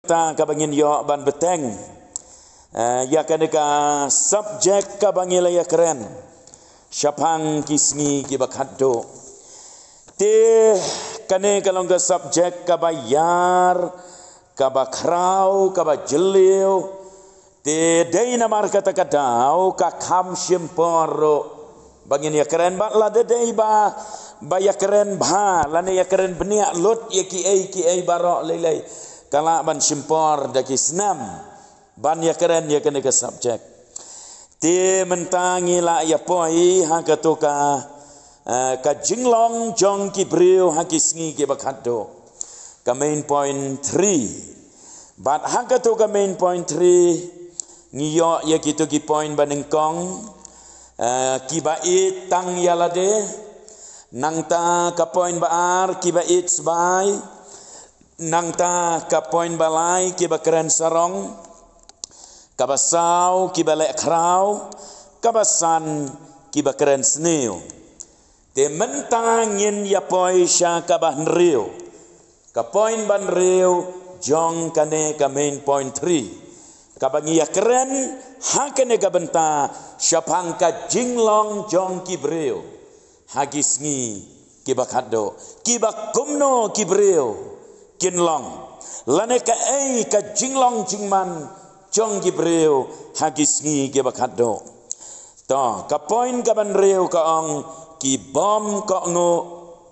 mentah ka bangin yo ban beteng. Ya kadeka subjek ka bangila ya keren. Syapang kisngi ki bakaddo. Te kane kalong ka subjek ka bayar, ka bakrau, ka bajeliu. Te dei namar kata kadau ka kam simporo. Bangin ya keren ba la de dei ba ya keren ba la ne ya keren benia lot ya ki ai barok lelai. Kala ban simpor da kisnam. Ban ya keren ya kene ka subjek. Te mentangi la ya poi ha katoka ka jinglong jong ki breu ha kisngi ke bakado. Ka main point 3. But ha katoka main point 3 ngiyo ya kitu ki point banengkong ki bait tang yalade nang ta ka point baar ki bait sbai nang ta ka point balai ki bakren sarong kabasau ki balek krau kabasan ki bakren sneo te mentangin ya poi sha ka ban reu ka point ban reu jong kane ka main point 3 kabangi ya keren hakene ka benta syapang ka jinglong jong ki breu hagisngi ki bakado ki bakumno ki breu kinlong lane ka ka jinglong jingman jong ki breu hagisngi ki bakado to ka point ka ban reu ka ong ki bom ka ngo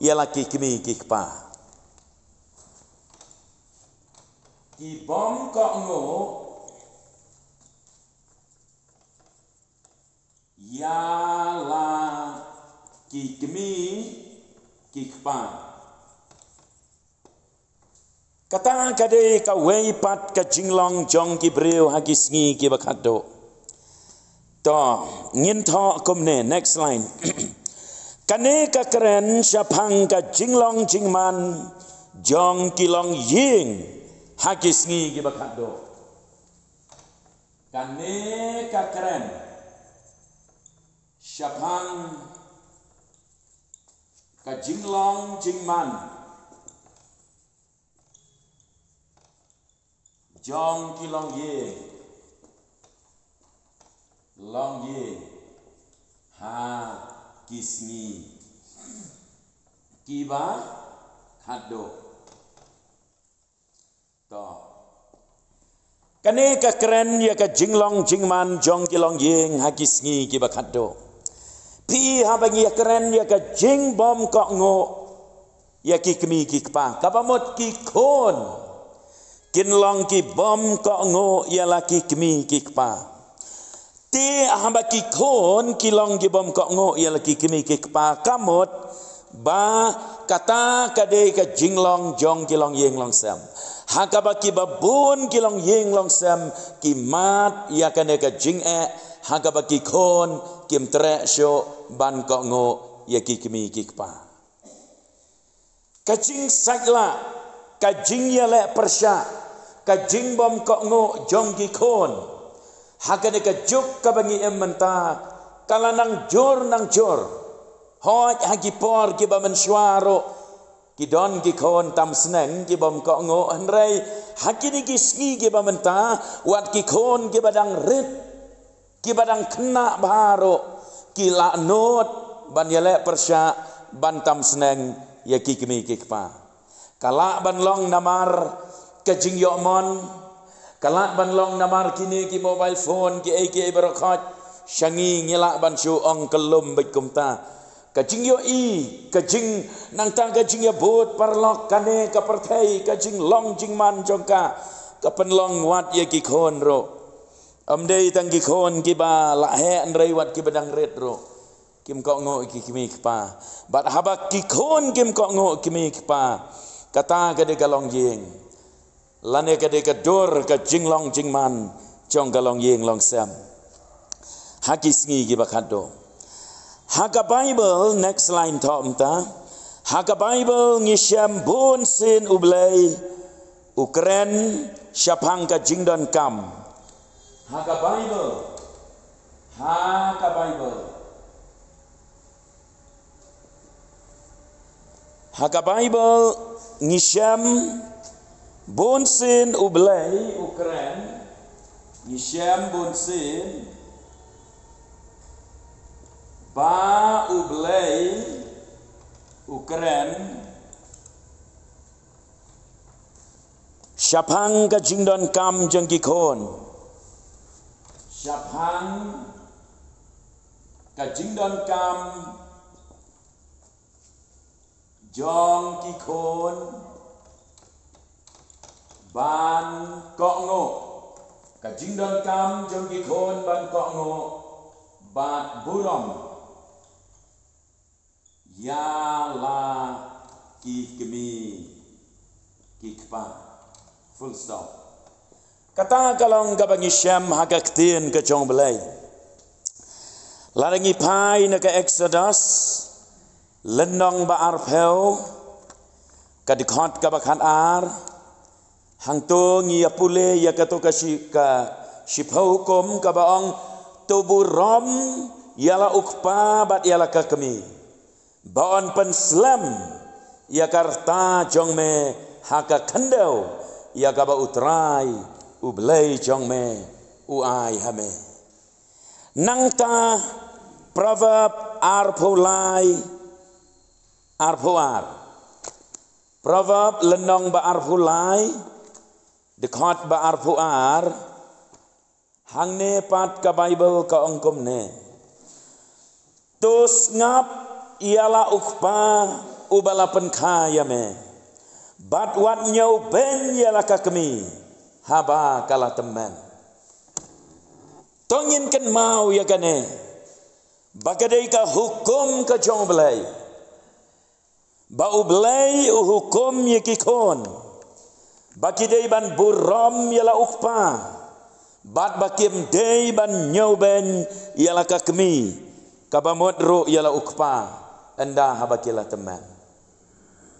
ialah ki kimi ki kpa ki bom ka ngo ialah ki kimi ki kpa kata kade ka wei pat ka jinglong jong ki breu hagisngi ki bakado to ngin tho komne next line kane ka keren syapang ka jinglong jingman jong kilong ying hagisngi ki bakado kane ka keren syapang ka jinglong jingman jong kilong ye long ye ha kisngi kiba kado to kane ka keren ya ka jinglong jingman jong kilong yeng ha kisngi kiba kado pi ha bangi ya keren ya ka jing bom ko ngo ya ki kemi ki kpa kabamot ki kon kinlong ki bom ko ngo ialah ki kemi ki kpa ti hamba ki kon kilong ki bom ko ngo ialah ki kemi ki kpa kamot ba kata kade ka jinglong jong kilong yeng long sam hakaba ki babun kilong yeng long sam ki mat ya kane ka jing hakaba ki kon kim tre sho ban ko ngo ya ki kemi ki kpa ka jing sagla ka jing ya le persya ka jing bom ko ngo jong ki kon hakane ka juk ka bangi ementa kala nang jor hoj hagi por ki ba mensuaro ki don ki kon tam sneng ki bom ko ngo andrei hakini ki ski ki ba menta wat ki kon ki badang rit ki badang kena baro ki la not ban yale persya ban tam sneng ya ki kimi ki kpa kala ban long namar ka jing yo mon kala ban long namar kini ki mobile phone ki ai barakat syangi ngila ban su ong kelum bait kumta ka jing yo ka jing nang ta ka jing ya bot parlok kane ka perthai ka jing long jing man jongka ka penlong wat ye ki khon ro amdei tang ki khon ki ba la he andrei wat ki badang red ro kim ko ngo ki kimi kpa bat haba ki khon kim ko ngo kimi kpa kata ka de galong jing lane ka de ka dor ka jing long jing man chong galong yeng long sam hakisngi ki bakado haka bible next line thomta haka bible ngisyam bun sin ublay ukren syapang ka jingdon kam haka bible haka bible ngisyam Bonsin ublay Ukraine, Nishem bonsin, ba ublay Ukraine, Shapang ka jingdon kam jeng gikon, Shapang ka jingdon kam jong gikon, ban kok ngo ka jingdon kam jong gikon ban kok ngo bat burom ya la ki kemi ki kpa full stop. Kata kalong gabangi syam hagaktin ke jong belai larangi pai na ka Exodus lenong ba arpel ka dikhot ka bakhan ar hang to ngia pule ya kato ka shipau kom ka baong tuburom yala ukpa bat yala ka kami baon penslam ya karta jong me haka kandau ya ka ba utrai ublay jong me uai hame nangta proverb arpulai arpuar proverb lenong ba arpulai dekat ba arpuar hang ne pat ka Bible ka ongkom ne tus ngap ialah ukpa ubala penkaya me bat wat nyau ben ialah ka kami haba kala teman tongin kan mau ya kane bagadai ka hukum ka jong belai ba ublai hukum ye kikon baki day ban burom yala ukpa bat bakim day ban nyoben yala kakmi kabamot ro yala ukpa anda habakila teman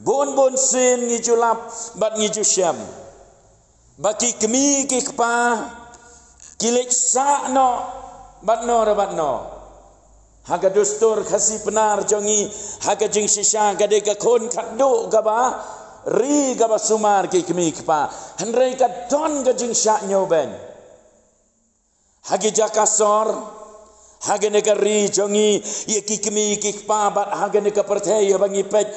bon sin ngijulap bat ngijusyam baki kmi kikpa kilik sakno batno haga dustur khasi penar jongi haga jing shisha gade ka kon khaddo gaba ri gaba sumar ke kemi kpa henrei ka don ga jing syak nyoben hagi jakasor hagi ne ka ri jongi ye ki kemi ki kpa bat hagi ne ka perthai bangi pet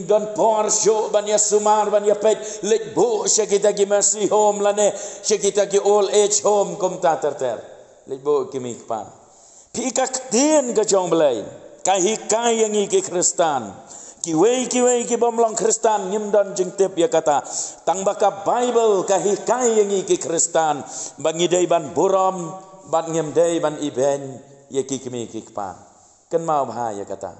don por sho ban ya sumar ban ya pet lek bo shakita ki mercy home lane shakita ki old age home kom ta ter lek bo kemi kpa pi ka ktin ga jong belai kai yang ki Kristan kiwei ki bomlong Kristan ngimdan jeng tip ya kata tang baka Bible kahikai yang ki Kristan bangi dai ban burom ban ngim dai ban iben ya ki kemi ki kpa ken mau bahaya kata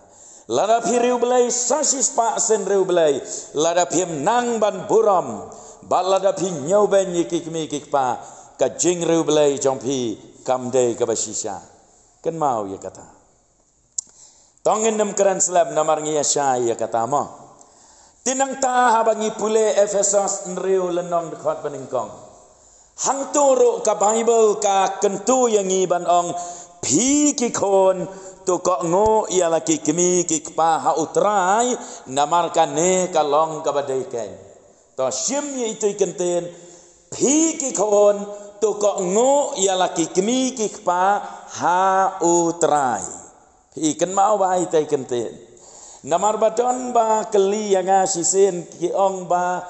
lada phiriu belai sasis pa sen riu belai lada phim nang ban burom bal lada phi nyau ben ya ki kemi ki kpa ka jing riu belai jong phi kam dai ka basisha ken mau ya kata tongin nem keren slab namar ngia syai ya kata mo tinang ta habangi pule Efesos nriu lenong dekat peningkong hang turu ka Bible ka kentu yang iban ong pi ki kon tu ko ngo ia laki kemi ki kpa ha utrai namar kane kalong ka badai ken to sim ye itu kenten pi ki kon tu ko ngo ia laki kemi ki kpa ha utrai ikan mau bahai tai kenten namar badon ba keli yang asisen ki ong ba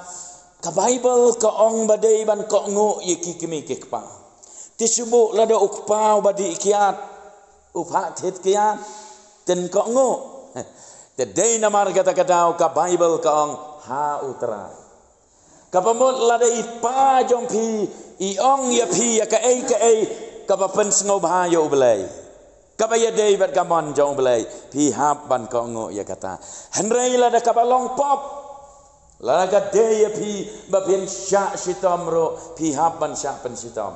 ka Bible ka ong badai ban ko ngo ye ki kemi ki kpa tisubu lada ukpa badi kiat upha thet kiat ten ko ngo te dei namar kata-kata ka Bible ka ong ha utra ka pamot lada ipa jong pi i ong ya pi ya ka ei ka papen sngo bahayo belai kabaya dei bat kamon jong belai pi hap ban ko ngo ya kata henrei la da kabalong pop la ga dei ya pi ba pin syak sitom ro pi hap ban syak pen sitom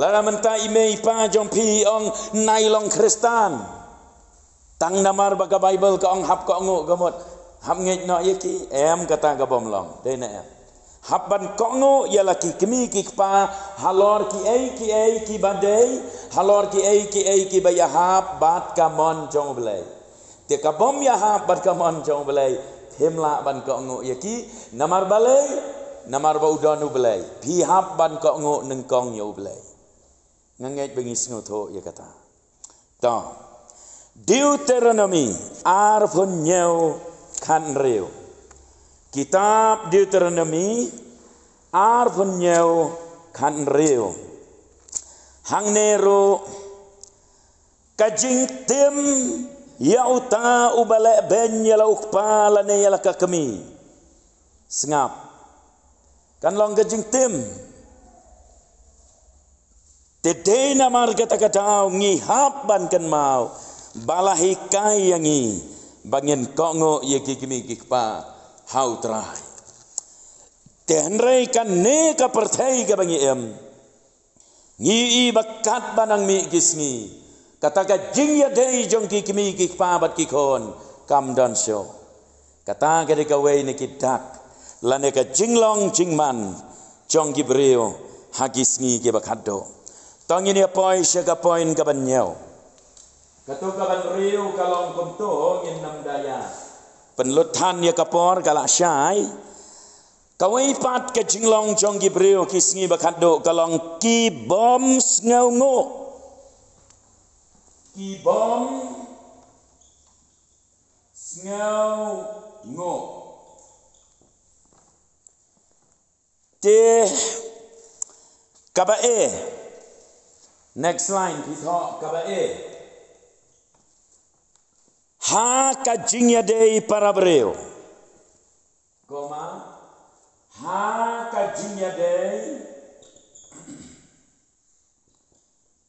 la da menta ime pa jong pi ong nailong Kristan tang namar ba ka Bible ka ong hap ko ngo gamot hap ngej no ye ki em kata ka bomlong dei na Habban kongo ialah ki kemi ki kpa halor ki ei ki badai halor ki ei ki bayahap bat kamon jong belai te ka bom yahap bat kamon jong belai hemla ban kongo ya ki namar balai namar ba udon ublay phi hap ban ko ngo neng kong yo ublay nganget bengi sngo tho ya kata to Deuteronomy arfun nyau kan reu kitab Deuteronomy arfun nyau kan reu hang nero kajing tim ya uta ubale ben yala ukpala ne yala kakami sengap kan long kajing tim tedei namar kata-kata ngihap ban kan mau balahi kai yangi bangin kongo ye kikimi kikpa hau trai tenrei kan ne ka perthai ka bangi em ngi bakat banang mi kisngi kata ka jing ya dei jong kikimi kikpa bat kikon kam dan show kata ka de ka wei ne kidak lane ka jinglong jingman jong gibreo hagisngi ke bakado tong ini apoi syaga poin ka banyau kato ka ban reu kalong konto ngin nam daya penlutan ya kapor kala syai kawai pat ke jinglong jong gibreo kisngi bakado kalong ki bom ngau ngo ki bom ngau ngo te kabae next line kita kabae ha kajingya dei para breo koma ha kajingya dei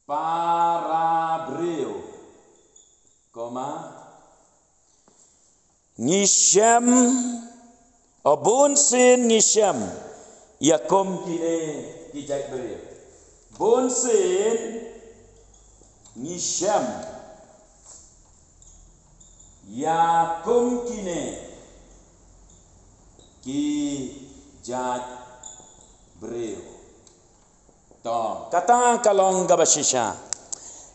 para breo koma ngisham obun sin ngisham yakom kine kijai breo bon sin ngisham yakom kine ki jat breo to kata kalong gabasisha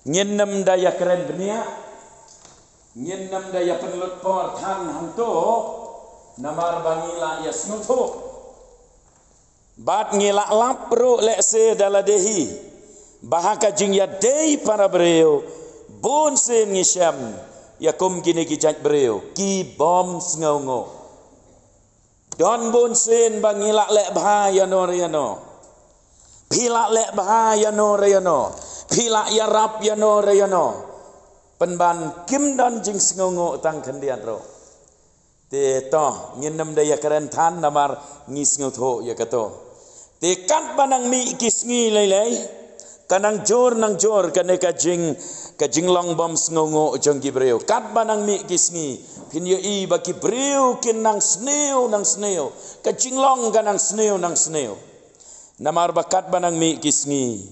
nyenam daya keren benia nyenam daya penlut por than hanto namar bangila yasnuto bat ngilak lapro lekse daladehi bahaka jing ya dei para breo bon sen ngisham yakum kini kijat breo ki bom sngongo don bon sen bangilak lek bahaya no riano pilak lek bahaya no riano pilak ya rap ya no riano penban kim don jing sngongo tang kendian ro te to nginam daya keren than namar ngis ngotho ya kato te kat banang mi kisngi lelai kanang jor nang jor kane kajing long bom sngongo jong gibreo kat banang mi kisngi pin ye i baki breo kin nang sneo kajing long kanang sneo nang sneo namar bakat banang mi kisngi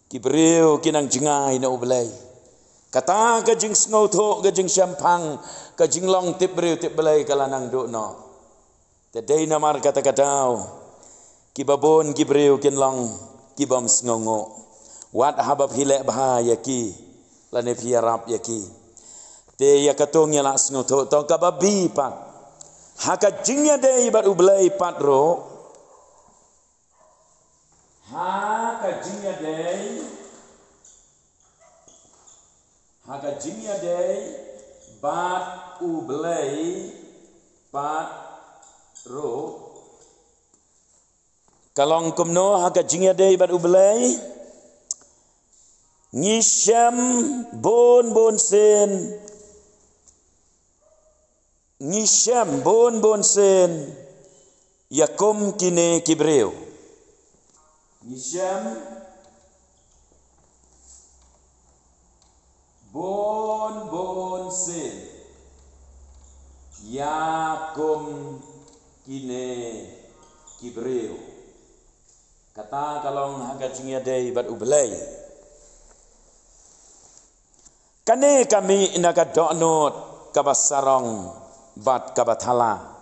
gibreo kinang jingai na ublai kata kajing snotho kajing syampang kajing long tip breo tip belai kalanang do no te dei namar kata-katao kibabon gibreo kin long kibam sngongo wat habab hilek bahaya ki lane piarap yaki te yakatong yala sngoto to kababi pat haka jingya dei bat ublai patro haka jingya dei bat ublai patro kalong kumno haka jingya dei bat ublai ngisham bon sen ngisham bon sen yakum kine kibreo ngisham bon sen yakum kine kibreo kata kalong haka jingya dei bat ublai kane kami inaga donot kabasarong bat kabathala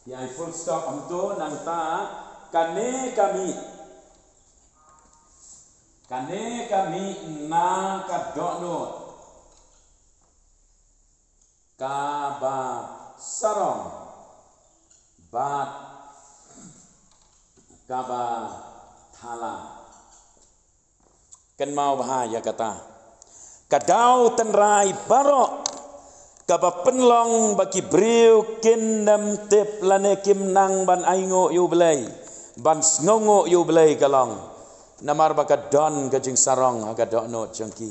ya full stop amto nangta kane kami na kadonot kabasarong bat kaba thala kan mau bahaya kata kadau tenrai barok kaba penlong bagi briu kindam tip lane kim nang ban aingo yu belai ban sngongo yu belai kalong namar baka don kajing sarong aga dokno jengki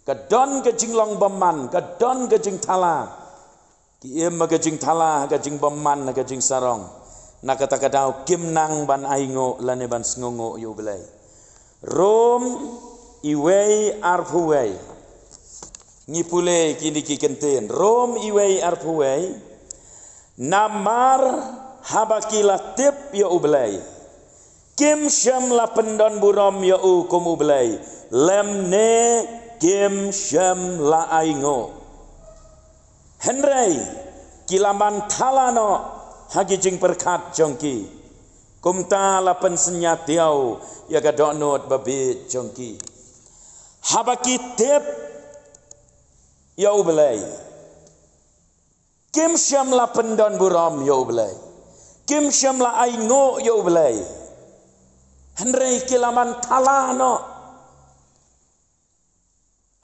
kadon kajing long baman kadon kajing thala ki em kajing thala kajing baman kajing sarong na kata kadau kim nang ban aingo lane ban sngongo yu belai rom iwei arpuwei ngipule kini kikenten rom iwei arpuwei namar habakila tip ya ublai kim syam la pendon burom ya u kum ublai lemne kim syam la aingo henrei kilaman thalano hagi jing perkat jongki kumta la pensenya tiau ya gadonot babi jongki habaki tip ya ublai kim syam la pendon buram ya ublai kim syam la aingo ya ublai henrei kilaman talano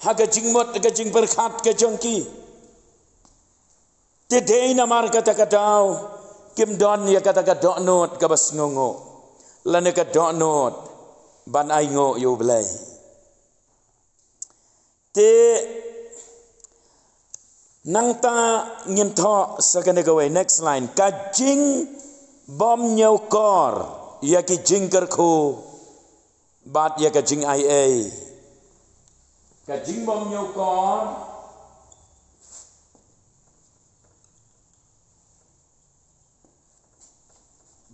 haga jingmot haga jing berkat ke jongki tedei namar kata kadau kim don ya kata kadonot ka basngongo lane kadonot ban aingo ya ublai te nang ta ngin tho second away next line kajing bom nyau kor ya ki jingker khu bat ya kajing ia kajing bom nyau kor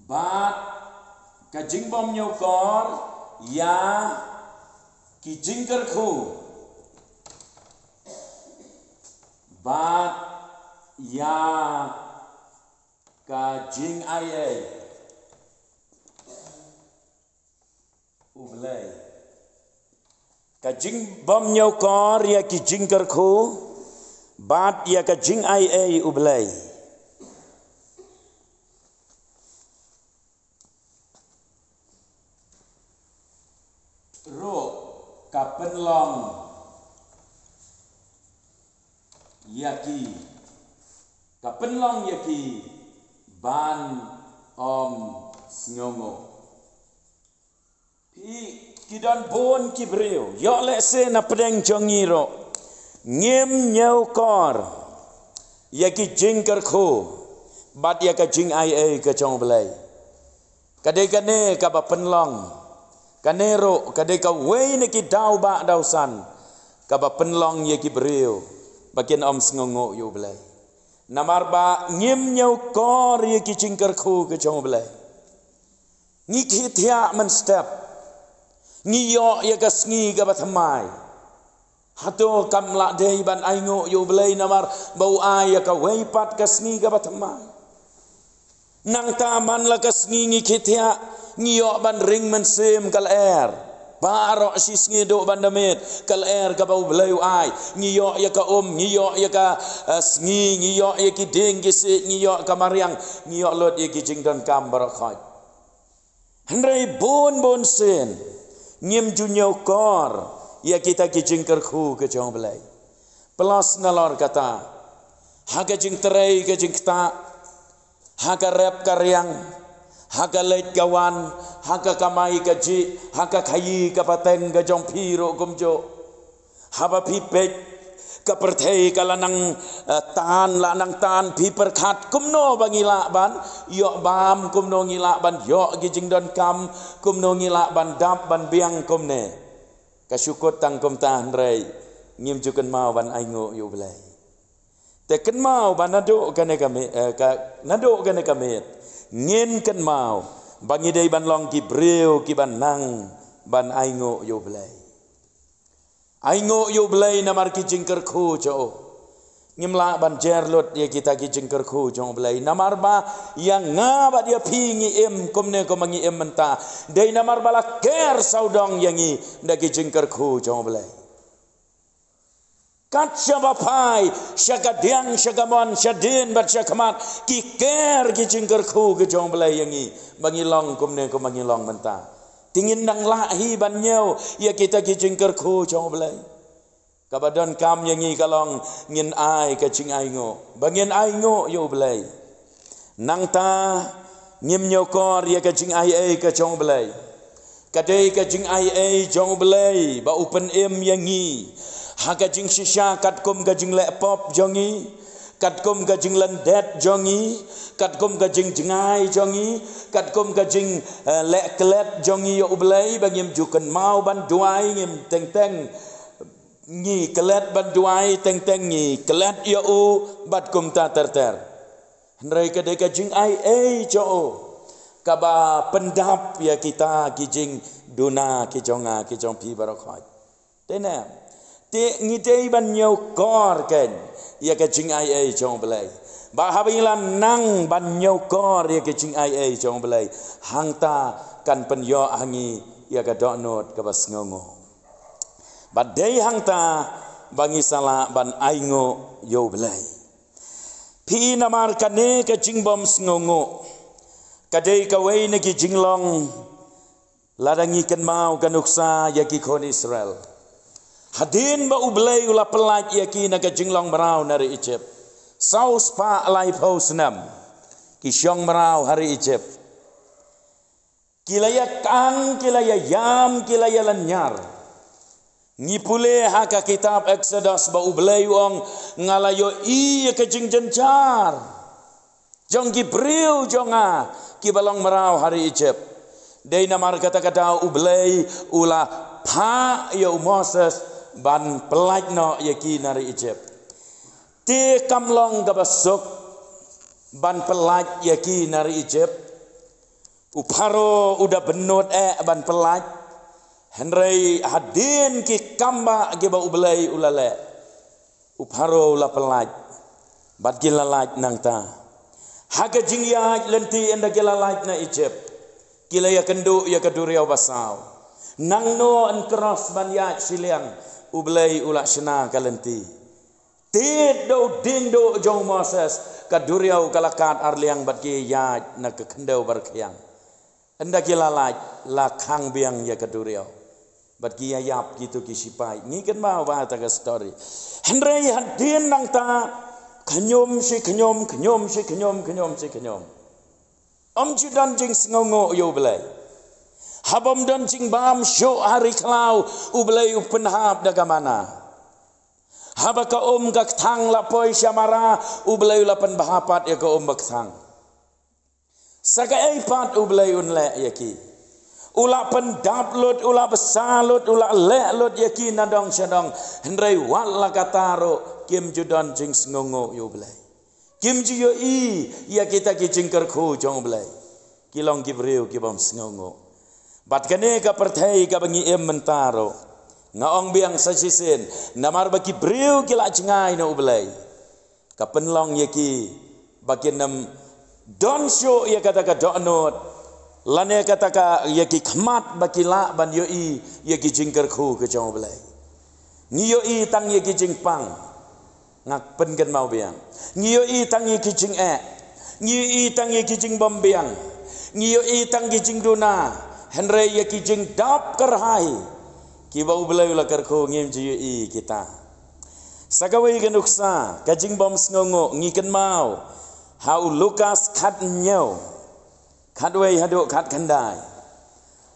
bat kajing bom nyau kor ya ki jingker khu bat ya kajing ia ublai kajing bom nyau kor ya kijing kerku bat ya kajing ia ublai ro kapenlong yaki kapenlong yaki ban om sngongo pi kidan bon kibreo yo le se na pedeng jongiro ngim nyau kor yaki jingker kho bat ya ka jing ia ka chong belai kadai kane ka ba penlong kanero kadai ka wei ne ki dau ba dausan ka ba penlong yaki breo bagian om sngongo yo belai namar ba ngim nyau kor yaki jingker kho ka chong belai ngi khithia man step ngiyo ya kasngi ka bathamai hato kamla dei ban aingo yo belai namar bau ai ya ka weipat kasngi ka bathamai nang taman la kasngi ngi khithia ngiyo ban ring man sem kal air baro sisngi do bandamit kal air ka bau belai ai ngiyo ya ka ngiyo ya ka sngi ngiyo ya ki ding ki se ngiyo ka mariang ngiyo lot ya ki jingdon kam barakhai henrei bon sen ngim junyo kor ya kita kijing kerku ke jong belai pelas nalor kata haga jing terai ke jing kta haga rep karyang haga leit kawan haga kamai kaji haga khayi ka pateng ke jong phiro kumjo haba pipet ka perthei kalanang tan lanang tan pi perkhat kumno bangila ban yo bam kumno ngila ban yo gijing don kam kumno ngila ban dap ban biang kumne ka syukut tang kum tan rei ngim juken mau ban aingo yo belai te ken mau ban nado kane kami nado kane kami ngin ken mau bangi dei ban long ki breu ki ban nang ban aingo yo belai aingo yo belai namar ki jingker khu cho ngimla ban jerlot ya kita ki jingker khu jong belai namar ba yang ngaba dia pingi em komne ko mangi em menta dei namar bala ker saudong yangi nda ki jingker khu jong belai kat syabapai syakadiang syagamon syadin bat syakamat ki ker ki jingker khu ke jong belai yangi bangilong kumne ko bangilong mentah tingin dang lahi banyau ya kita ki jingker khu jong belai kabadon kam yangi kalong ngin ai ke jing ai ngo bangin ai ngo yo belai nang ta ngim nyokor ya ke jing ai ke jong belai kadai ke jing ai jong belai ba open em yangi ha gajing shisha kat kum gajing laptop jongi kat kum gajing landet jongi kat kum gajing jengai jongi kat kum gajing lek kelet jongi yo ublai bangim jukan mau ban duai ngim teng teng ngi kelet ban duai teng teng ngi kelet yo u bat kum ta ter ter hendrai kadai gajing ai jo kaba pendap ya kita gijing duna ki jonga ki jong pi barokhoi tena te ngitei ban nyau kor ken ya ke jing ai jong belai ba habilan nang ban nyau kor ya ke jing ai jong belai hangta kan pen yo hangi ya ke dok not ke bas ngongo ba dei hangta bangi sala ban ai ngo yo belai pi namar kane ke jing bom sngongo kadei ka wei ne ki jinglong ladangi ken mau kanuksa ya ki kon Israel hadin ba ublay ula pelaj yaki naga jinglong merau nari Egypt saus pa alai pausnam kisyong merau hari Egypt kilaya kang kilaya yam kilaya lanyar ngipule haka kitab Exodus ba ublay ong ngalayo iya ke jing jencar jong gibriu jonga kibalong merau hari Egypt dei namar kata-kata ublay ula pa ya Moses ban pelaj no yaki nari Egypt ti kamlong gabasuk ban pelaj yaki nari Egypt uparo udah benut ban pelaj henry hadin ki kamba geba ublai ulale uparo ula pelaj bat gilalaj nang ta haga jingya lenti enda gilalaj na Egypt kila ya kendu ya keduriau basau nang no an cross ban ya siliang ublay ula sena kalenti tid do ding do jong Moses kaduriau kalakat arliang bat ki ya na ke kendau barkyang anda kilalaj la khang biang ya kaduriau bat ki yap gitu ki sipai ni kan mau ba ta story hendrai hadin nang ta khanyom si khanyom om judan jing sngongo yo blai habam dan jing bam syo hari klau ublay upenhab daga mana habaka ka thang lapoi syamara ublay lapan bahapat ya ka baksang saga eipat ublay unle yaki ula pendaplut ula besalut ula lelut yaki nadong syadong hendrai wala kataro kim judan jing sngongo yo blai kim ju yo i ya kita ki jingker khu jong blai kilong gibreu ki bam sngongo bat kene ka perthai ka bangi em mentaro ngaong biang sasisin namar baki breu kila cengai no ublai ka penlong yaki baki nam don show ya kata ka donot lane kata ka yaki khmat baki la ban yo i yaki jingker khu ke jong ublai ni yo i tang yaki jingpang ngak pen kan mau biang ni yo i tang yaki jing ni i tang yaki jing bom biang ni yo i tang yaki jing duna henry yaki jing dap kerhai kiba ublay ula kerko ngim jiu i kita sagawai ganuksa kajing bom sngongo ngiken mau hau Lukas khat nyau khatwei hado khat khandai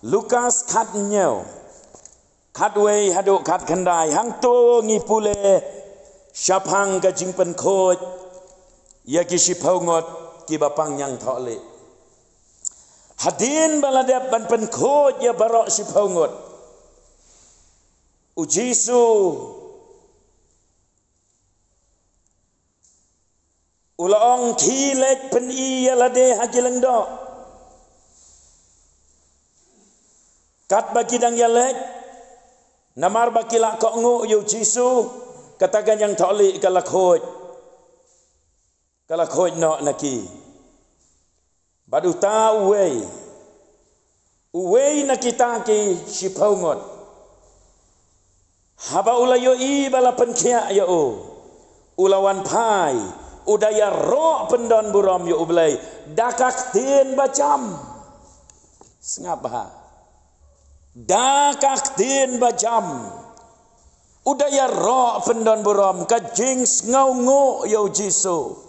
Lukas khat nyau khatwei hado khat khandai hang to ngipule syapang kajing pen khoj yaki sipaungot kiba pang yang thole hadin baladap ban pen khoj ya barok sipaungot ujisu ulaong khilek pen iya lade hajileng do kat bagi dang yalek namar baki lak kok ngu yu jisu katakan yang tholi kalak hoj no naki badu ta uwei nakita ki sipaungot haba ulayo I balapan kia ya o ulawan pai udaya ro pendon buram ya ublay dakak tin bacam sengapa dakak tin bacam udaya ro pendon buram kajing ngaungo ya jisu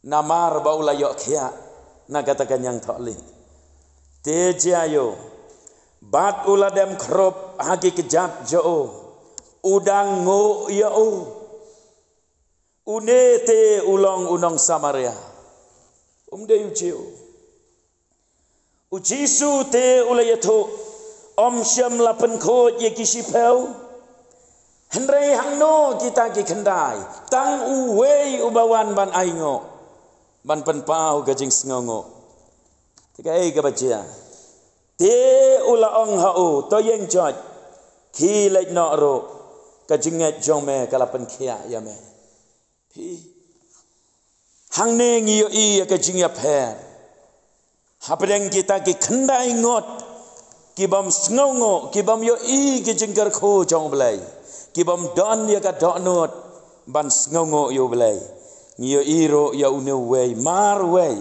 namar ba ulayo kia na katakan yang takli tejayo bat uladem krop hagi kejat jo udang ngo ya o unete ulong unong Samaria de ujiu ujisu te ulayato syam lapen khot ye kisipau henrei hangno kita ki kendai tang uwei ubawan ban aingo ban penpau gajing sngongo tikai ka bacia te ulaong hau to yeng jot ki lek no ro kajinget jong me kalapan kia ya me pi hang ne ngiyo I kajing ya pher hapdeng kita ki khandai ngot ki bam sngongo ki bam yo I ki jingkar kho jong blai ki bam don ya ka donot ban sngongo yo blai ngiyo I ro ya une wei mar wei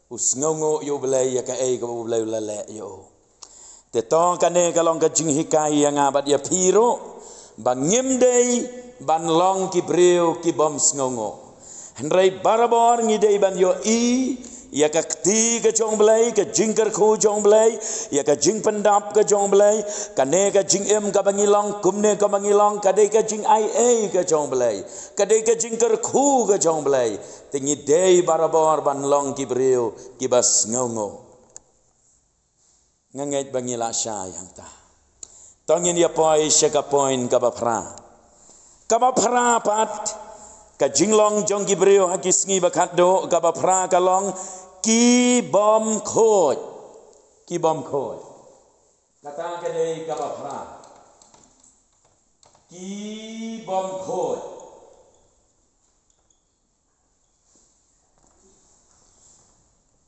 usngongo yo blai ya ka ei ka blai la le yo te tong kane kalong kajing hikai yang abat ya piro ban ngim dei ban long ki breu ki bom sngongo henrei barabor ngidei ban yo I ya ka kti ka jong blai ka jingkar kho jong blai ya ka jing pendap ka jong blai kane ka jing em ka bangilong kumne ka bangilong kadai ka jing ai ka jong blai kadai ka jingkar kho ka jong blai tingi dei barabor ban long ki breu ki bas ngongo nganget bangila sya yang ta tongin ya poi syaka poin ka bapra pat ka jinglong jong ki breu hakis ngi bakat do ka bapra kalong ki bom khot kata ke dei ka bapra ki bom khot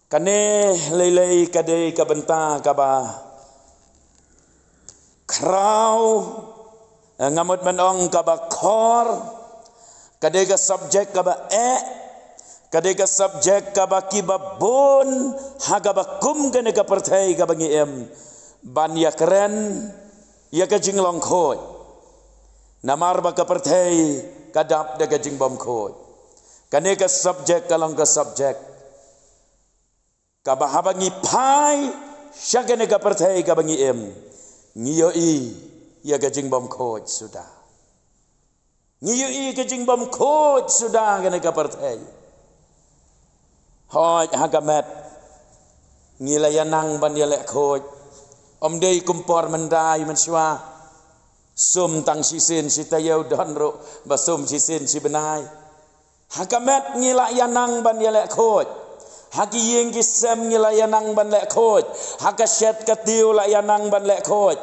kane lei kadei ka benta ka ba krau ngamut menong ka ba khor kadei ka subject ka ba kadei ka subject ka ba ki ba bon ha ka ba kum kane ka perthai ka bangi em ban ya keren ya ka jinglong khoi namar ba ka perthai ka dap de ka jing bom khoi kane ka subject kalong ka subject kabahabangi pai syagane ka perthai ka bangi em ngiyo I ya gajing bom khoj sudah ngiyo I gajing bom khoj sudah gane ka perthai hoj hagamet ngilayanang ban ya lek khoj dei kumpor mendai menswa sum tang sisin sitayau don ro basum sisin si benai hagamet ngilayanang ban ya lek khoj haki yeng ki sem ngilayanang ban lek khoj hakaset katiu layanang ban lek khoj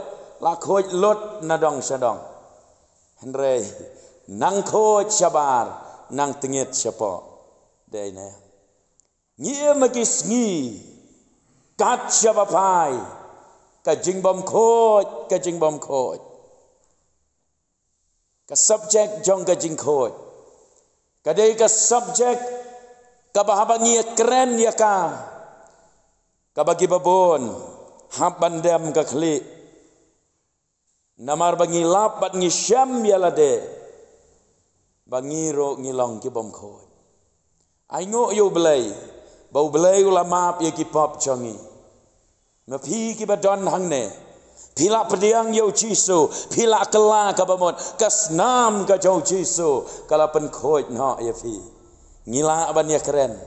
la khoj lot nadong sadong henrei nang khoj sabar nang tingit sapa dei ne ngie magis ngi kat sapa pai ka jing bom khoj ka subject jong ka jing khoj ka dei ka subject kabahabangi keren ya ka kabagi babon hab bandam ka khli namar bangi lap bat ngi syam ya lade bangi ro ngilong ki bom khoi ai ngo yo blai bau blai ulama ya ki pop chongi ma phi ki badon hang ne phila pediang yo jisu phila kala ka bamot kasnam ka jo jisu kala pen khoi no ya phi ngila ban ya keren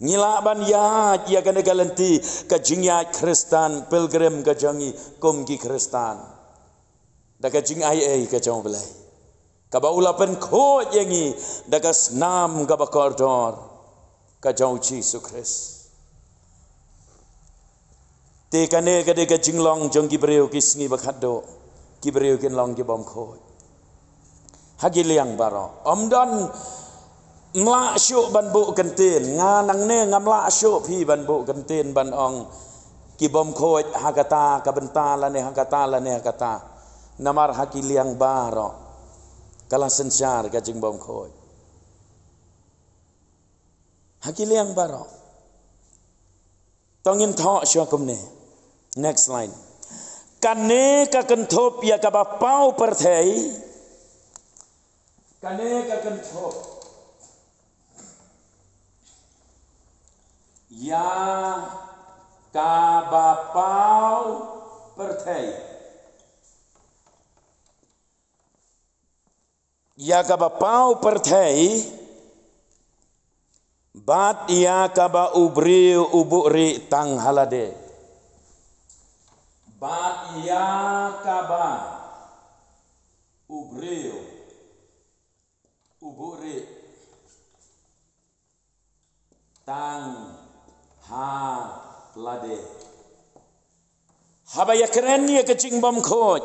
ngila ban ya kena galanti ka jingyat Kristen pilgrim ka jangi kum ki Kristen da ka jing ai ka jong belai ka baula pen khot yangi da ka snam ka bakordor ka jong Jesus Christ te kane ka de ka jinglong jong ki breu ki sngi bakhado ki breu kin long ki bom khot hagi liang baro omdon mla syuk ban bu kentin nganang ne ngamla syuk phi ban bu kentin ban ong ki bom khoj hakata ka benta la ne hakata namar haki liang baro kala sensar ka jing bom khoi haki liang baro tongin tho syo kumne. Next line. Kane ka kenthop ya ka ba pau perthei kane ka kenthop ya ka ba pau perthei ya ka ba pau perthei bat ya ka ba ubri uburi tang halade bat ya ka ba ubri uburi tang halade habaya keren ya ke ching bom khoj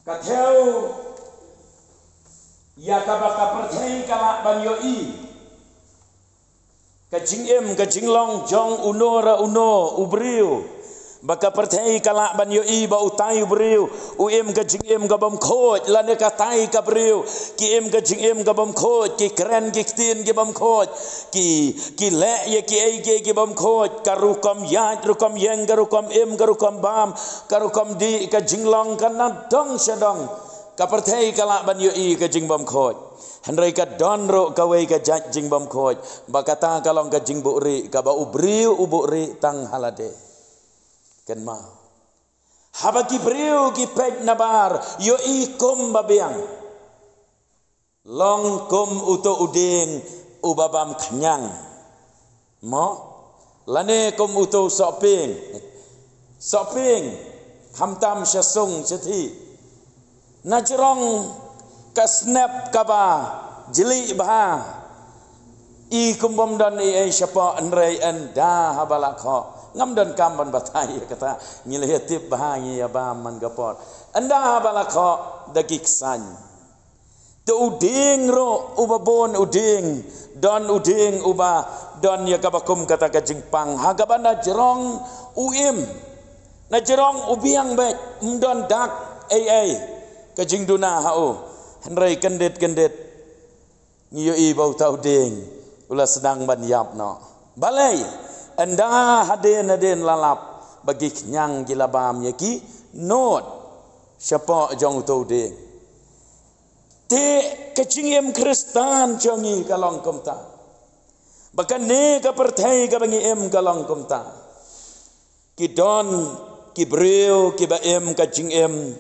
ka theo ya ka ba ka perthei ka la ban yo i ka jing em ka jing long jong uno ra uno ubriu baka perthei kala ban yo i ba utai ubriu u em ka jing em ka bom khoj la ne ka tai ka briu ki em ka jing em ka bom khoj ki kren ki tin ki bom khoj ki le ye ki bom khoj ka ru kom ya ru kom yeng ka ru kom em ka ru kom bam ka ru kom di ka jing long ka na dong sedong ka perthei kala ban yo i ka jing bom khoj Henry ka don ro ka wei ka jing bom khoj bakata kalong ka jing buri ka ba ubriu uburi tang halade ken ma haba ki briu ki pek nabar yo i kom babiang long kom uto uding ubabam khnyang mo lane kom uto soping khamtam syasung sethi najrong ka snap ka ba jeli bah i kumbom dan i syapa enrei enda habala kho ngam dan kam ban batai kata ngilih tip bahangi ya ba man gapot anda habala kho dagik san tu uding ro ubabon uding don uding uba don ya kabakum kata ka jingpang hagabana jerong uim na jerong ubiang bet mdon dak ai ka jingduna hau henrei kendet ngiyo i bau tau ding ula sedang ban yap no balai anda haden lalap bagi kenyang gilabam yaki not siapa jong tau ding te kecingem Kristan jongi kalong komta bahkan ne ka perthai ka bangi em kalong komta ki don ki breu ki ba em ka jingem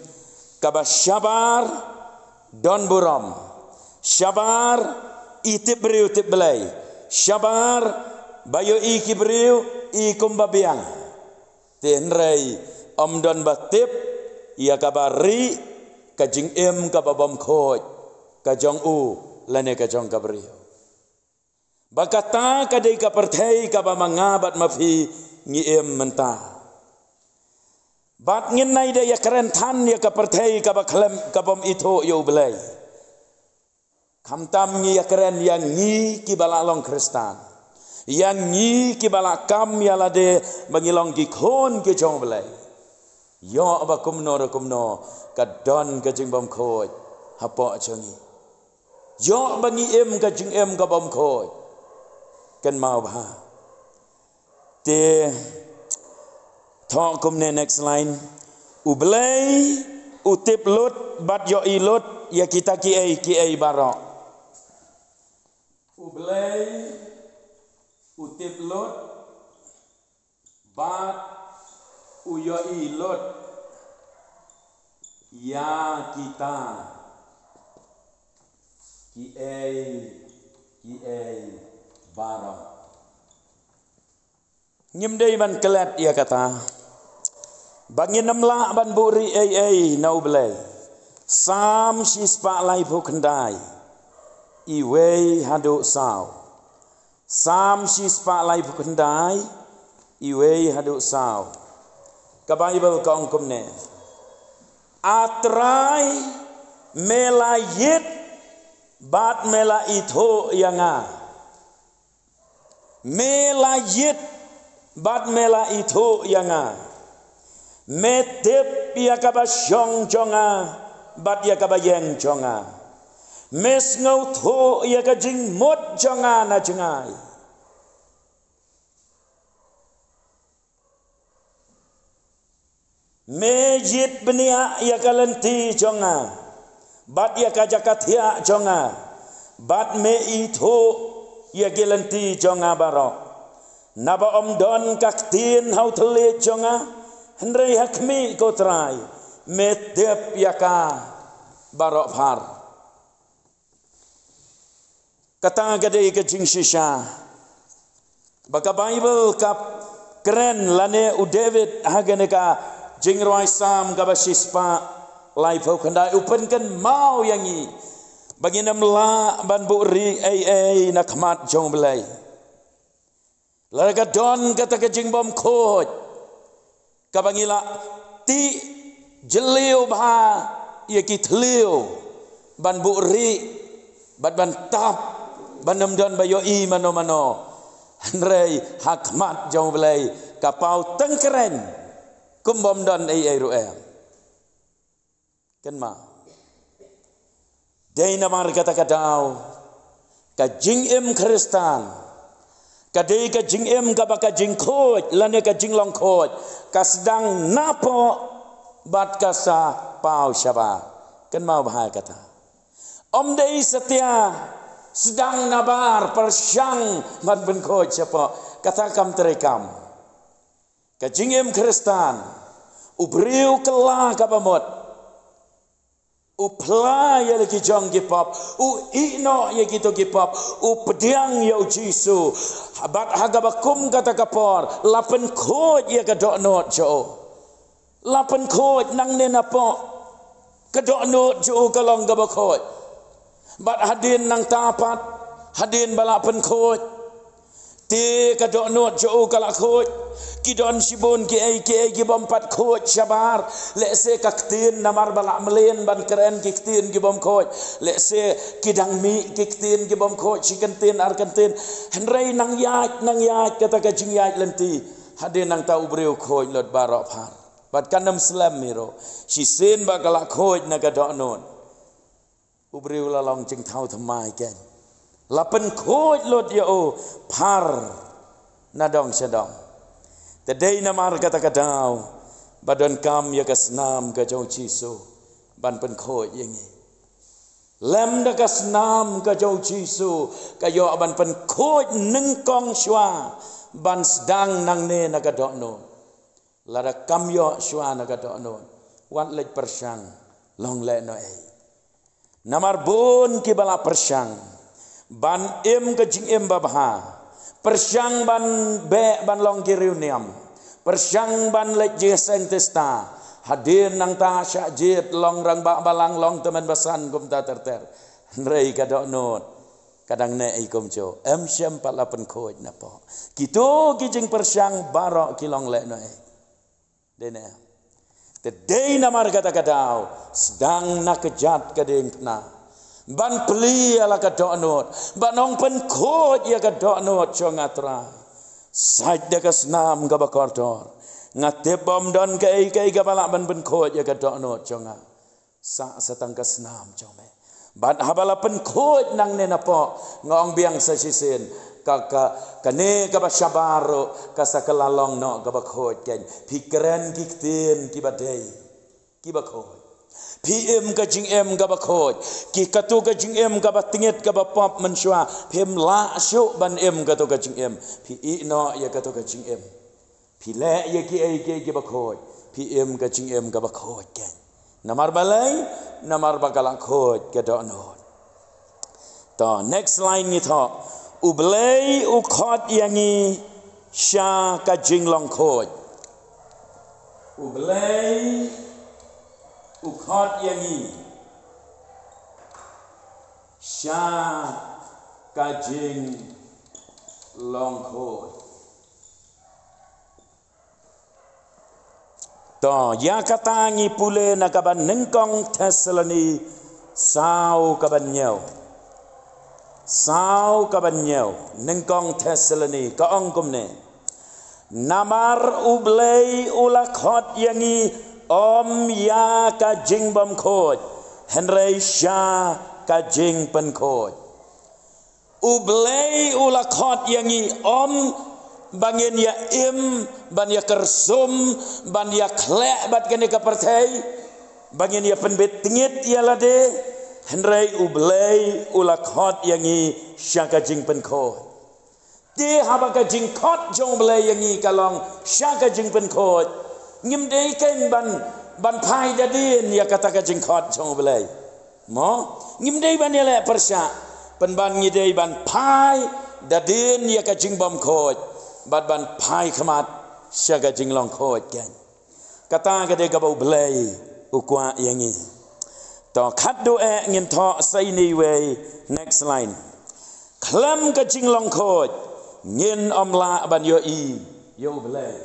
ka ba syabar don buram syabar itip breu tip belai syabar bayo i kibriu i kumbabiang tenrei om don batip ia kabari ka jing em ka babam khoj ka jong u lane ka jong kabriu bakata ka dei ka perthei ka ba mangabat mafi ngi em menta bat ngin nai de ya keren than ya ka perthei ka ba khlem ka bom itho yo belai khamtam ngi ya keren yang ngi ki balalong Kristan yang ngi ki balakam ya lade bangilong ki khon ki jong belai yo ba kumno ka don ka jing bom khoj hapo changi yo bangi em ka jing em ka bom khoj kan mau ba te thong kumne next line ublai utip lut bat yo ilut ya kita ki ai barok ublai utip lot bat uyoi lot ya kita ki ai bara nyimdei ban kelat ya kata bangin namla ban buri ai nau belai sam sispa lai phukndai iwei hadu sao sam sispa lai phukndai iwei hadu sao ka Bible ka ongkom ne atrai melayit bat mela itho yanga melayit bat mela itho yanga Metep ya kabasyong jonga, bat ya kabayeng jonga. Mes ngau tho ya kajing mot jonga na jengai. Mejit benia ya kalenti jonga, bat ya kajakatia jonga, bat me itho ya gelenti jonga barok. Naba omdon kaktin hau tele jonga. Hendrai hakmi kotrai metep yaka barok phar. Kata gadai ke jing shisha. Baka Bible kap keren lane u David haganeka jing roi sam kabasispa life ho kandai upen kan mau yangi. Bagi namla ban bu ri ai nak mat jong belai. Laga don kata ke jing bom khoj. Kabangila ti jelio bah ia kitlio ban buri ban tap ban namdan bayo I mano hanrei hakmat jauh belai kapau tengkeren kumbom dan ai ruem kan ma dai namar kata kadau ka jing em Kristan kadai ka jing em ka baka jing khoj lane ka jing long khoj ka sedang napo bat kasa pau syaba kan mau bahaya kata om dei setia sedang nabar persyang man ben khoj siapa kata kam terekam ka jing em Kristan ubriu kelah ka pamot upla ya lagi jong gipap u ino ya gitu gipap u pediang ya ujisu habat hagabakum kata kapor lapen khoj ya kadok not jo lapen khoj nang ne napo kadok not jo kalong gabakhoj bat hadin nang tapat hadin balapen khoj ti kadok not jo kalak khoj kidon sibun ki ai bompat khoj syabar lese kaktin namar balak melen ban keren kiktin ki bom khoj lese kidang mi kiktin ki bom khoj sikentin arkentin henrei nang yaj kata ka jing yaj lenti hadin nang tau breu khoj lot barok phar bat kanam slam miro si sen bakala khoj na kadok non ubreu lalong jing thau thamai ken lapen khoj lot ya o phar nadong sedong. Tadai namar kata kadau badan kam ya kasnam ka jauh ciso ban pen khoj yengi lem da kasnam ka jauh ciso ka yo ban pen khoj nengkong shwa ban sedang nang ne na kadok no lada kam yo shwa na kadok no wan lej persyang long le no ei namar bon ki bala persyang ban em ka jing em babha persyang ban be ban long kiriuniam persyang ban lek jeseng testa hadir nang ta syak jit long rang bak balang long teman basan kum ta terter rei kadok not kadang ne ai kum jo em syam palapen khoj napo kitu kijing persyang barok kilong lek no ai dene tedei namar kata kadau sedang nak kejat kadeng kena ban peli ala kadok not banong pen khoj ya kadok not chongatra said de kasnam ka bakortor ngate bom don kai ka balak ban pen khoj ya kadok not chonga sa satang kasnam chome bat habala pen khoj nang ne napo ngong biang sa sisen ka kane ka basyabaro ka sakalalong no ka bakhoj ken pikren kiktin ki badai ki bakhoj PM ka jing em ka bakhoj ki katu ka jing em ka batinget ka bapap mensyua pem la syu ban em katu ka jing em pi I no ya katu ka jing em pi le ya ki ai ki bakhoj PM ka jing em ka bakhoj ken namar balai namar bakalang khoj ka do no to next line ni tho ublei u khot yangi sha ka jing long khoj ublei ukhot yangi sha kajing long khoj to ya kata ngi pule na kaban nengkong Thessaloni sau kaban nyau nengkong Thessaloni ka ong kumne Namar ublay ulakot yangi om ya ka jing bom khoj Henry Sha ka jing pen khoj ublay ulakot yangi om bangin ya im ban ya kersum ban ya klek bat kene ka partai bangin ya penbet tingit ya lade Henry ublay ulakot yangi Sha ka jing pen khoj Ti haba ka jing khot jong blay yangi kalong Sha ka jing pen khoj ngim dei ken ban phai dadin ya kata ka jing khot jong blay mo ngim dei ban ya le persya pen ban ngi dei ban phai dadin ya ka jing bom khoj bat ban phai khamat Sha ka jing long khoj ken kata ka de ka bau blay ukwa yangi to khat do e ngin tho sai ni we next line klam ka jing long khoj Ngin om la ban yo i yo blay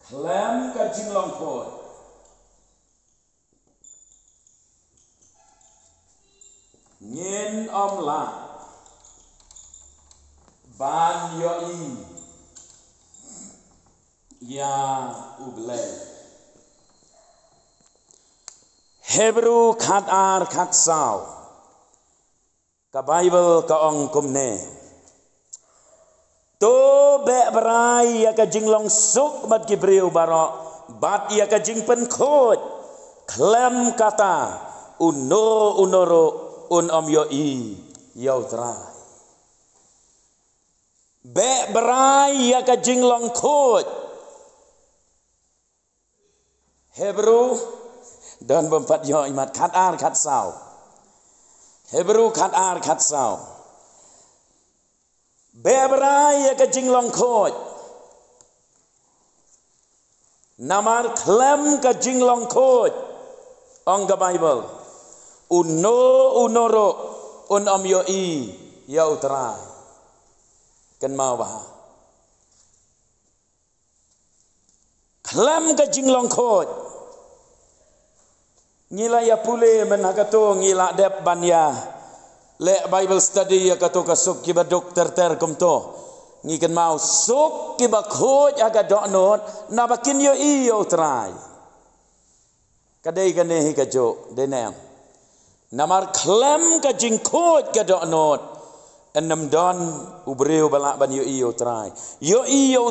Klam ka jing long khoj Ngin om la ban yo i ya u blay Hebrew khat ar khat sao ka Bible ka ong kumne To be brai ya ka jing long suk bat Gibril baro bat ya ka jing pen khoj klem kata unoro un om yo i yo trai be brai ya ka jing long khoj Hebrew dan bompat yo imat khat ar khat sao Hebrew khat ar khat sao Bebrai ka jing long khoj Namar klem ka jing long khoj Ong ka Bible unoro un om yo i ya utrai Kan mau bah Klem ka jing long khoj Ngila ya pule men hakato ngila dep banya Le Bible study ya kato ka sup kiba dokter ter kumto ngikan mau sup kiba khoj aga donot na bakin yo iyo try kadai kane hi ka jo denam namar klem ka jing khoj ka donot enam don ubreu balak ban yo iyo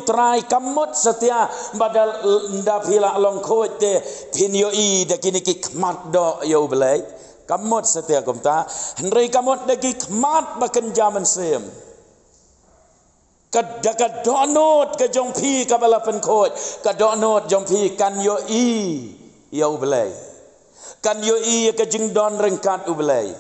try kamot setia badal nda phila long khoj te phin yo i da kini ki khmat do yo belai Kamot setia kumta Henry kamot dagi kmat bakan jaman sem Kadaka donot ke jongpi kabala penkhoj Kadonot jongpi kan yo i ya ublay Kan yo i ke jing don rengkat ublay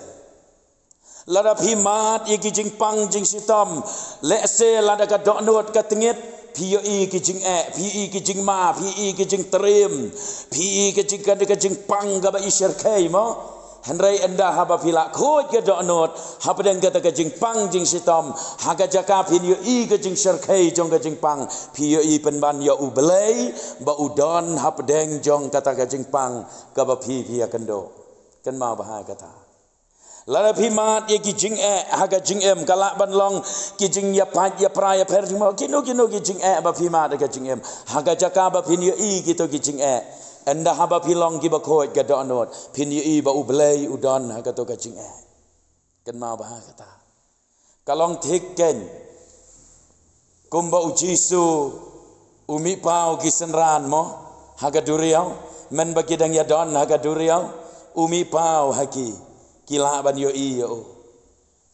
Lada pimat i ki jing pang jing sitam Lekse lada ka donot ka tengit Pi yo i ki jing pi i ki jing ma pi i ki jing terim pi i ki jing ka jing pang ka ba isyer kai mo Henry enda haba pila khoj ke donot haba deng kata ke jing pang jing sitom haga jaka pin yo i ke jing serkai jong ke jing pang pi yo i pen ban yo ublay ba udon haba deng jong kata ke jing pang ka ba pi akendo kan mau bahaya kata lada pi mat ye ki jing haga jing em kalak ban long ki jing ya pa ya pra ya per jing mo kino ki jing ba pi mat ke jing em haga jaka ba pin yo i ki to ki jing Anda haba pilong ki ba khoj ka donot pin yi ba ublay udon ha ka to ka jing kan mau bah kata kalong thik ken kumba ujisu umi pau ki senran mo ha ka duriau men ba kidang ya don ha ka duriau umi pau haki kila ban yo i yo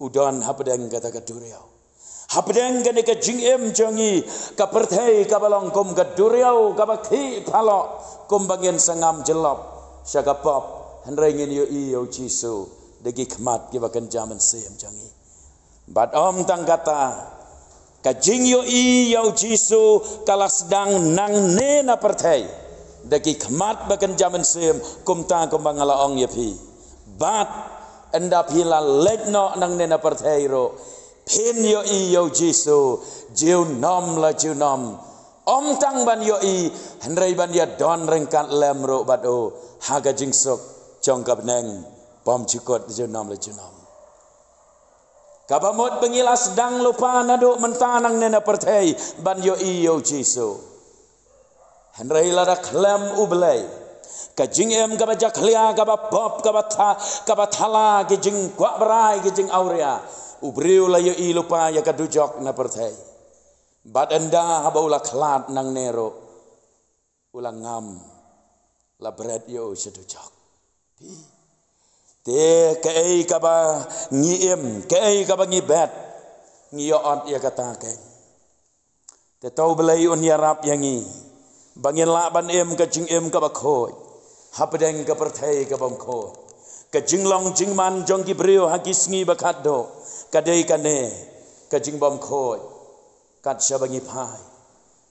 udon ha pedang kata ka duriau Hapdeng gane ka jingem jongi ka perthai ka balong kum ka duriau ka bakhi phalo kum bangen sangam jelop syaka pop henrengin yo i yo jisu degi khmat ki bakan jaman sem jongi bat om tang kata ka jing yo i yo jisu kala sedang nang ne na perthai degi khmat bakan jaman sem kum ta kum bangala ong ye phi bat enda phila lekno nang ne na perthai ro Pin yo i yo jisu jiu nom la jiu nom om tang ban yo i henrei ban ya don rengkat lem ro bat o haga jingsok jong kap neng pom chikot jiu nom la jiu nom Kabamot pengilas dang lupa naduk mentanang nena pertai ban yo iyo Jisu. Henry lada klem ublay. Kajing em kabajak lia kababop kabathala kajing kwa berai kajing aurea. Ubriu la yo i lupa ya kadujok na pertai. Bad enda haba ula klat nang nero. Ula ngam la bread yo sedujok. Te kei kaba ngiem kei kaba ngibet ngiot ya kata kai te tau belai on yarap yangi bangin la ban em ka jing em kaba khoi hapdeng ka perthai ka bam kho ka jinglong jingman jong ki brio hakis ngi bakat do kadei kane ka jing bam khoi kat sabangi phai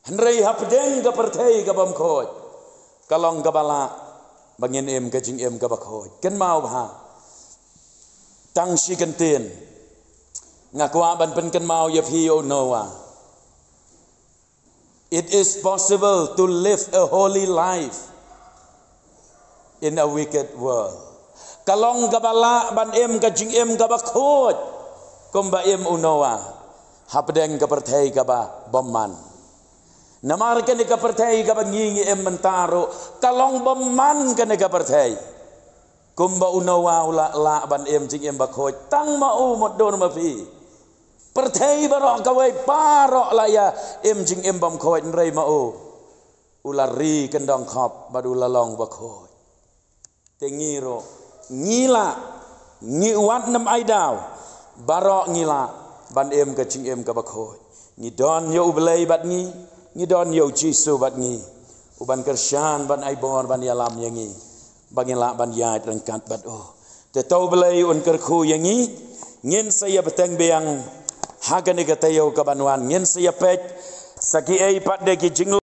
hanrei hapdeng ka perthai ka bam khoi kalong ka bala bangin em ka jing em ka ba khoi ken mau ba tang si kentin ngakwa ban pen ken mau ya phi o noa. It is possible to live a holy life in a wicked world. Kalong gabala ban em ka jing em ka ba khot kom ba em o noa hapdeng ka perthai ka ba bomman namar ka ni ka perthai ka ba ngi em mentaro kalong bomman ka ni ka perthai kumba unawa ula la ban em jing em bakhoi tang mau mod don ma phi perthai barok kawai parok la ya em jing em bam khoi rei ma o ula ri kendong khop badula long bakhoi te ngiro ngila ngi wat nam ai daw barok ngila ban em ka jing em ka bakhoi ngi don yo ublei bat ngi don yo Jisu bat ngi uban kersyan ban ai bon ban yalam yangi bangin la ban ya rengkat bat oh te tau belai un kerku yangi ngin saya beteng beang hagan ke tayo ka banwan ngin saya pek saki ai pat de ki jing